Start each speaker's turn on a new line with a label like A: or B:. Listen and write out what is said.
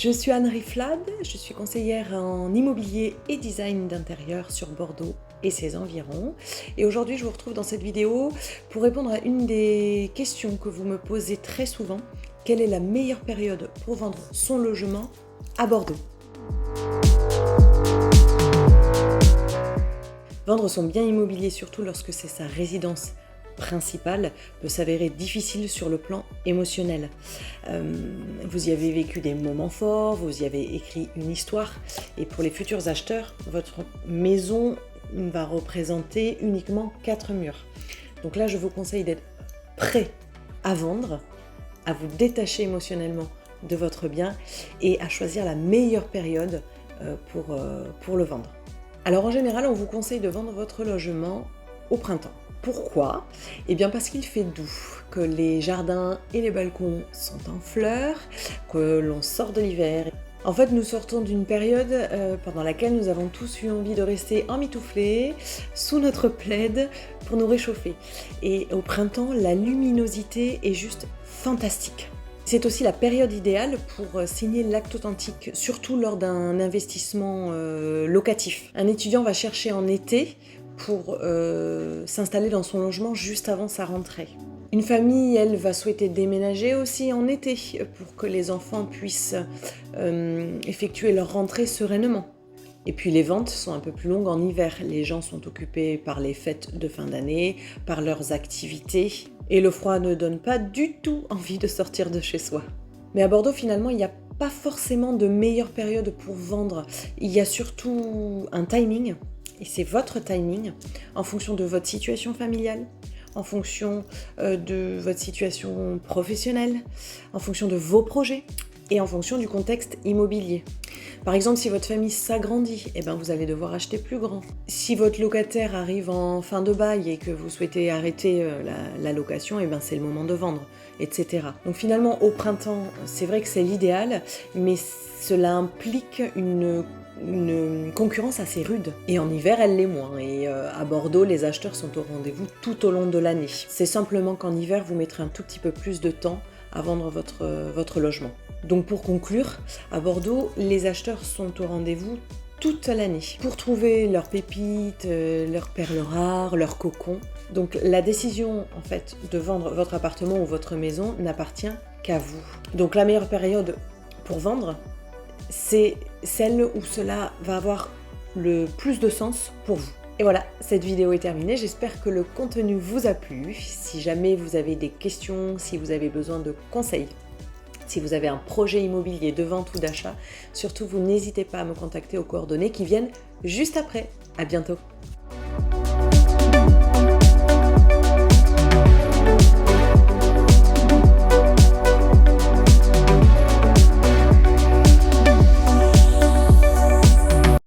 A: Je suis Anne Riflade, je suis conseillère en immobilier et design d'intérieur sur Bordeaux et ses environs. Et aujourd'hui, je vous retrouve dans cette vidéo pour répondre à une des questions que vous me posez très souvent. Quelle est la meilleure période pour vendre son logement à Bordeaux ? Vendre son bien immobilier, surtout lorsque c'est sa résidence principale, peut s'avérer difficile sur le plan émotionnel. Vous y avez vécu des moments forts, vous y avez écrit une histoire, et pour les futurs acheteurs, votre maison va représenter uniquement 4 murs. Donc là, je vous conseille d'être prêt à vendre, à vous détacher émotionnellement de votre bien et à choisir la meilleure période pour le vendre. Alors en général, on vous conseille de vendre votre logement au printemps. Pourquoi ? Eh bien parce qu'il fait doux, que les jardins et les balcons sont en fleurs, que l'on sort de l'hiver. En fait, nous sortons d'une période pendant laquelle nous avons tous eu envie de rester emmitouflés sous notre plaid pour nous réchauffer. Et au printemps, la luminosité est juste fantastique. C'est aussi la période idéale pour signer l'acte authentique, surtout lors d'un investissement locatif. Un étudiant va chercher en été pour s'installer dans son logement juste avant sa rentrée. Une famille, elle, va souhaiter déménager aussi en été pour que les enfants puissent effectuer leur rentrée sereinement. Et puis les ventes sont un peu plus longues en hiver. Les gens sont occupés par les fêtes de fin d'année, par leurs activités. Et le froid ne donne pas du tout envie de sortir de chez soi. Mais à Bordeaux, finalement, il n'y a pas forcément de meilleure période pour vendre. Il y a surtout un timing. Et c'est votre timing en fonction de votre situation familiale, en fonction de votre situation professionnelle, en fonction de vos projets et en fonction du contexte immobilier. Par exemple, si votre famille s'agrandit, vous allez devoir acheter plus grand. Si votre locataire arrive en fin de bail et que vous souhaitez arrêter la location, c'est le moment de vendre, etc. Donc finalement, au printemps, c'est vrai que c'est l'idéal, mais cela implique une concurrence assez rude. Et en hiver, elle l'est moins. Et à Bordeaux, les acheteurs sont au rendez-vous tout au long de l'année. C'est simplement qu'en hiver, vous mettrez un tout petit peu plus de temps à vendre votre logement. Donc pour conclure, à Bordeaux, les acheteurs sont au rendez-vous toute l'année pour trouver leurs pépites, leurs perles rares, leurs cocons. Donc la décision en fait de vendre votre appartement ou votre maison n'appartient qu'à vous. Donc la meilleure période pour vendre, c'est celle où cela va avoir le plus de sens pour vous. Et voilà, cette vidéo est terminée, j'espère que le contenu vous a plu. Si jamais vous avez des questions, si vous avez besoin de conseils, si vous avez un projet immobilier de vente ou d'achat, surtout vous n'hésitez pas à me contacter aux coordonnées qui viennent juste après. À bientôt.